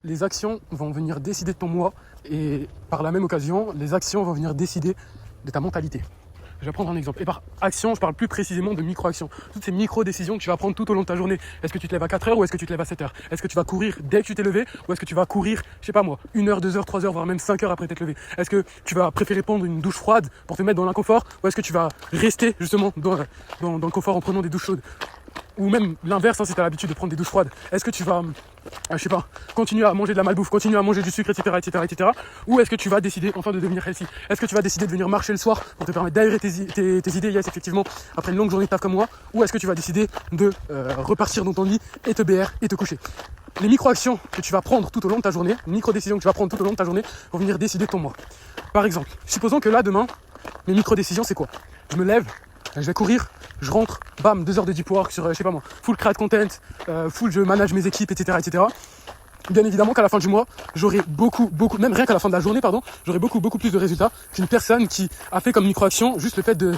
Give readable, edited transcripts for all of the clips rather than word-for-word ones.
Les actions vont venir décider de ton moi et par la même occasion, les actions vont venir décider de ta mentalité. Je vais prendre un exemple. Et par action, je parle plus précisément de micro-actions. Toutes ces micro-décisions que tu vas prendre tout au long de ta journée. Est-ce que tu te lèves à 4 heures ou est-ce que tu te lèves à 7 heures? Est-ce que tu vas courir dès que tu t'es levé ou est-ce que tu vas courir, je sais pas moi, 1 heure, 2 heures, 3 heures, voire même 5 heures après t'être levé? Est-ce que tu vas préférer prendre une douche froide pour te mettre dans l'inconfort ou est-ce que tu vas rester justement dans le confort en prenant des douches chaudes? Ou même l'inverse, hein, si tu as l'habitude de prendre des douches froides. Est-ce que tu vas, je sais pas, continuer à manger de la malbouffe, continuer à manger du sucre, etc., etc., etc. Ou est-ce que tu vas décider enfin de devenir healthy? Est-ce que tu vas décider de venir marcher le soir pour te permettre d'aérer tes idées, yes, effectivement, après une longue journée de taf comme moi? Ou est-ce que tu vas décider de repartir dans ton lit et te BR et te coucher? Les micro-actions que tu vas prendre tout au long de ta journée, les micro-décisions que tu vas prendre tout au long de ta journée vont venir décider de ton moi. Par exemple, supposons que là, demain, mes micro-décisions, c'est quoi? Je me lève, je vais courir, je rentre, bam, 2 heures de deep work sur, je sais pas moi, full create content, full je manage mes équipes, etc., etc. Bien évidemment qu'à la fin du mois, j'aurai beaucoup, même rien qu'à la fin de la journée, pardon, j'aurai beaucoup plus de résultats qu'une personne qui a fait comme micro-action juste le fait de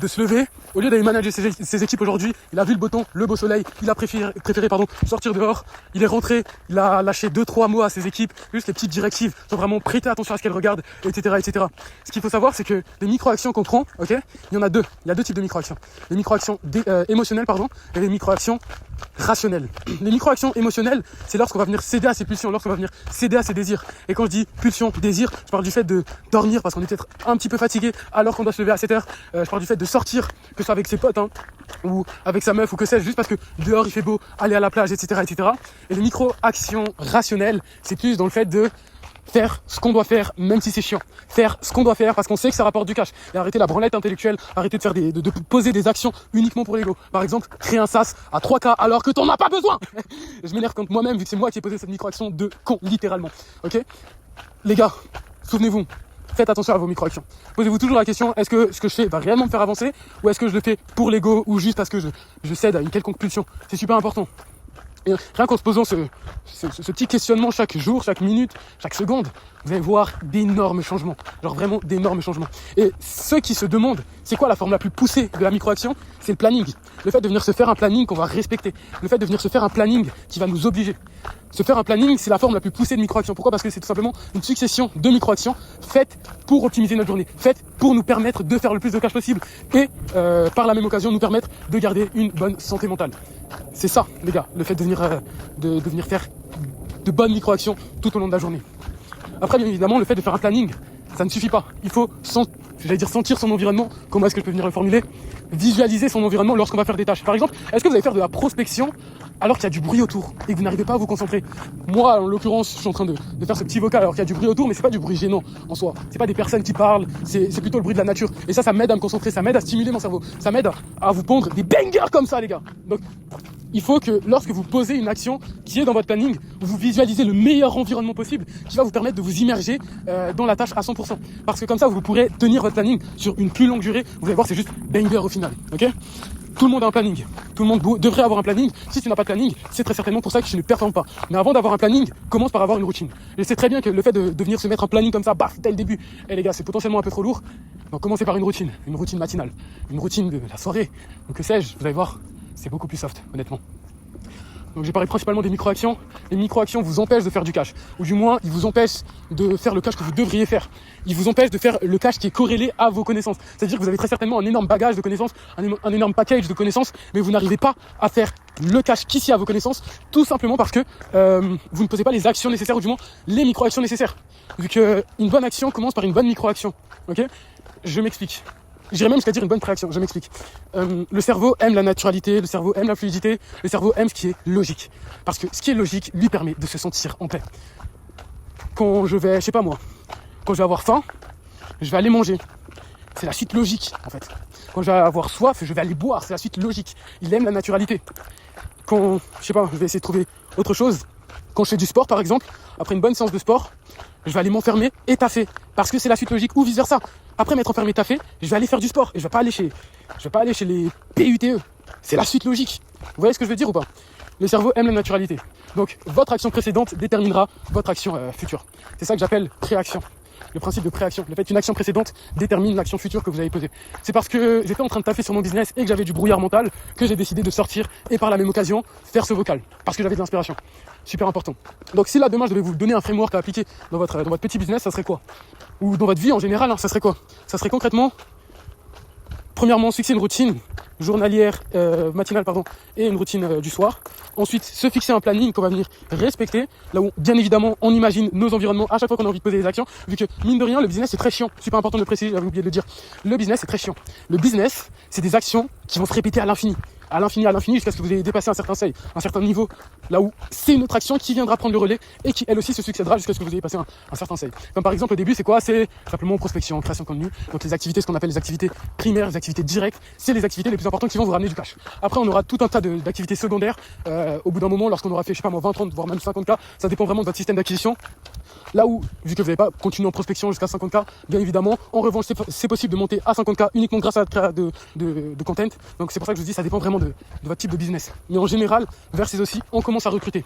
se lever, au lieu d'aller manager ses équipes aujourd'hui, il a vu le beau soleil, il a préféré sortir dehors, il est rentré, il a lâché 2-3 mots à ses équipes, juste les petites directives, faut vraiment prêter attention à ce qu'elles regardent, etc., etc. Ce qu'il faut savoir, c'est que les micro-actions qu'on prend, ok, il y en a deux, il y a 2 types de micro-actions. Les micro-actions émotionnelles, et les micro-actions rationnelles. Les micro-actions émotionnelles, c'est lorsqu'on va venir céder à ses pulsions, lorsqu'on va venir céder à ses désirs. Et quand je dis pulsion, désir, je parle du fait de dormir parce qu'on est peut-être un petit peu fatigué alors qu'on doit se lever à 7 heures. Je parle du fait de sortir, que ce soit avec ses potes, hein, ou avec sa meuf, ou que sais-je, juste parce que dehors il fait beau, aller à la plage, etc., etc. Et les micro-actions rationnelles, c'est plus dans le fait de faire ce qu'on doit faire, même si c'est chiant. Faire ce qu'on doit faire parce qu'on sait que ça rapporte du cash. Et arrêter la branlette intellectuelle, arrêter de faire de poser des actions uniquement pour l'ego. Par exemple, créer un SaaS à 3K alors que t'en as pas besoin. Je m'énerve contre moi-même vu que c'est moi qui ai posé cette micro-action de con, littéralement. Ok? Les gars, souvenez-vous, faites attention à vos micro-actions. Posez-vous toujours la question, est-ce que ce que je fais va réellement me faire avancer ou est-ce que je le fais pour l'ego ou juste parce que je cède à une quelconque pulsion? C'est super important. Et rien qu'en se posant ce petit questionnement chaque jour, chaque minute, chaque seconde, vous allez voir d'énormes changements. Genre vraiment d'énormes changements. Et ceux qui se demandent, c'est quoi la forme la plus poussée de la micro-action? C'est le planning. Le fait de venir se faire un planning qu'on va respecter. Le fait de venir se faire un planning qui va nous obliger. Se faire un planning, c'est la forme la plus poussée de micro-action. Pourquoi? Parce que c'est tout simplement une succession de micro-actions faites pour optimiser notre journée, faites pour nous permettre de faire le plus de cash possible et par la même occasion nous permettre de garder une bonne santé mentale. C'est ça, les gars, le fait de venir faire de bonnes micro-actions tout au long de la journée. Après, bien évidemment, le fait de faire un planning, ça ne suffit pas. Il faut sentir son environnement. Comment est-ce que je peux venir le formuler? Visualiser son environnement lorsqu'on va faire des tâches. Par exemple, est-ce que vous allez faire de la prospection alors qu'il y a du bruit autour et que vous n'arrivez pas à vous concentrer? Moi, en l'occurrence, je suis en train de faire ce petit vocal alors qu'il y a du bruit autour, mais c'est pas du bruit gênant en soi. C'est pas des personnes qui parlent, c'est plutôt le bruit de la nature. Et ça m'aide à me concentrer, ça m'aide à stimuler mon cerveau, ça m'aide à vous pondre des bangers comme ça, les gars. Donc, il faut que lorsque vous posez une action qui est dans votre planning, vous visualisez le meilleur environnement possible qui va vous permettre de vous immerger dans la tâche à 100%. Parce que comme ça, vous pourrez tenir votre planning sur une plus longue durée. Vous allez voir, c'est juste banger au final. Ok? Tout le monde a un planning. Tout le monde devrait avoir un planning. Si tu n'as pas de planning, c'est très certainement pour ça que tu ne performes pas. Mais avant d'avoir un planning, commence par avoir une routine. Je sais très bien que le fait de venir se mettre un planning comme ça, baf, dès le début, les gars, c'est potentiellement un peu trop lourd. Donc commencez par une routine matinale, une routine de la soirée. Donc que sais-je, vous allez voir, c'est beaucoup plus soft, honnêtement. Donc j'ai parlé principalement des micro-actions. Les micro-actions vous empêchent de faire du cash. Ou du moins, ils vous empêchent de faire le cash que vous devriez faire. Ils vous empêchent de faire le cash qui est corrélé à vos connaissances. C'est-à-dire que vous avez très certainement un énorme bagage de connaissances, un énorme package de connaissances, mais vous n'arrivez pas à faire le cash qui s'y a à vos connaissances, tout simplement parce que vous ne posez pas les actions nécessaires, ou du moins les micro-actions nécessaires. Vu qu'une bonne action commence par une bonne micro-action. Ok ? Je m'explique. J'irais même jusqu'à dire une bonne préaction, je m'explique. Le cerveau aime la naturalité, le cerveau aime la fluidité, le cerveau aime ce qui est logique. Parce que ce qui est logique lui permet de se sentir en paix. Quand je vais, je sais pas moi, quand je vais avoir faim, je vais aller manger. C'est la suite logique, en fait. Quand je vais avoir soif, je vais aller boire, c'est la suite logique. Il aime la naturalité. Quand, je sais pas, je vais essayer de trouver autre chose. Quand je fais du sport, par exemple, après une bonne séance de sport, je vais aller m'enfermer et taffer. Parce que c'est la suite logique, ou vice versa. Après m'être enfermé et taffer, je vais aller faire du sport. Et je vais pas aller chez les PUTE. C'est la suite logique. Vous voyez ce que je veux dire ou pas? Le cerveau aime la naturalité. Donc, votre action précédente déterminera votre action future. C'est ça que j'appelle préaction. le principe de préaction. Le fait qu'une action précédente détermine l'action future que vous allez poser. C'est parce que j'étais en train de taffer sur mon business et que j'avais du brouillard mental que j'ai décidé de sortir et par la même occasion faire ce vocal. Parce que j'avais de l'inspiration. Super important. Donc si là demain je devais vous donner un framework à appliquer dans votre petit business, ça serait quoi? Ou dans votre vie en général, hein, ça serait quoi? Ça serait concrètement, premièrement, fixer une routine journalière, matinale, et une routine du soir. Ensuite, se fixer un planning qu'on va venir respecter. Là où, bien évidemment, on imagine nos environnements à chaque fois qu'on a envie de poser des actions. Vu que, mine de rien, le business, c'est très chiant. Super important de le préciser, j'avais oublié de le dire. Le business, c'est très chiant. Le business, c'est des actions qui vont se répéter à l'infini. À l'infini, jusqu'à ce que vous ayez dépassé un certain seuil, un certain niveau. Là où c'est une autre action qui viendra prendre le relais et qui, elle aussi, se succédera jusqu'à ce que vous ayez passé un certain seuil. Comme par exemple, au début, c'est quoi? C'est simplement prospection, création de contenu. Donc les activités, ce qu'on appelle les activités primaires, les activités directes, c'est les activités les plus importantes qui vont vous ramener du cash. Après, on aura tout un tas d'activités secondaires. Au bout d'un moment, lorsqu'on aura fait, je sais pas moi, 20, 30, voire même 50K, ça dépend vraiment de votre système d'acquisition. Là où, vu que vous n'avez pas continué en prospection jusqu'à 50K, bien évidemment, en revanche, c'est possible de monter à 50K uniquement grâce à la création de content. Donc c'est pour ça que je vous dis, ça dépend vraiment de votre type de business. Mais en général, vers ces aussi, on commence à recruter.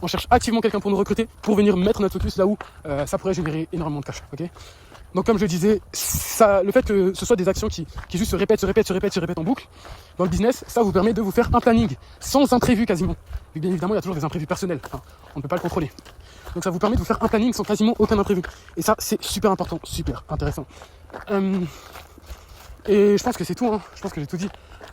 On cherche activement quelqu'un pour nous recruter, pour venir mettre notre focus là où ça pourrait générer énormément de cash. Okay, donc comme je disais, le fait que ce soit des actions qui juste se répètent en boucle, dans le business, ça vous permet de vous faire un planning, sans imprévu quasiment. Et bien évidemment, il y a toujours des imprévus personnels, hein, on ne peut pas le contrôler. Donc ça vous permet de vous faire un planning sans quasiment aucun imprévu. Et ça, c'est super important, super intéressant. Et je pense que c'est tout, hein. Je pense que j'ai tout dit.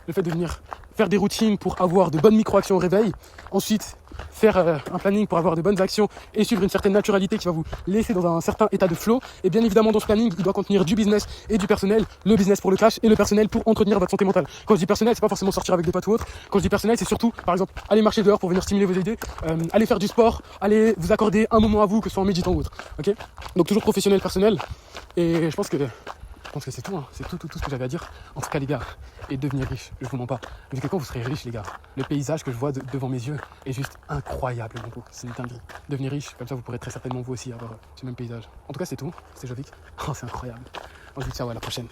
Le fait de venir faire des routines pour avoir de bonnes micro-actions au réveil. Ensuite, faire un planning pour avoir de bonnes actions et suivre une certaine naturalité qui va vous laisser dans un certain état de flow. Et bien évidemment, dans ce planning, il doit contenir du business et du personnel. Le business pour le cash et le personnel pour entretenir votre santé mentale. Quand je dis personnel, c'est pas forcément sortir avec des potes ou autre. Quand je dis personnel, c'est surtout, par exemple, aller marcher dehors pour venir stimuler vos idées, aller faire du sport, aller vous accorder un moment à vous, que ce soit en méditant ou autre. Ok? Donc toujours professionnel, personnel. Et je pense que c'est tout, hein. C'est tout ce que j'avais à dire. En tout cas, les gars, et devenir riche, je vous mens pas. Vu que quand vous serez riche, les gars, le paysage que je vois devant mes yeux est juste incroyable, mon pot. C'est une dinguerie. Devenir riche, comme ça, vous pourrez très certainement vous aussi avoir ce même paysage. En tout cas, c'est tout. C'est Jovic. Oh, c'est incroyable. On se dit ciao, à la prochaine.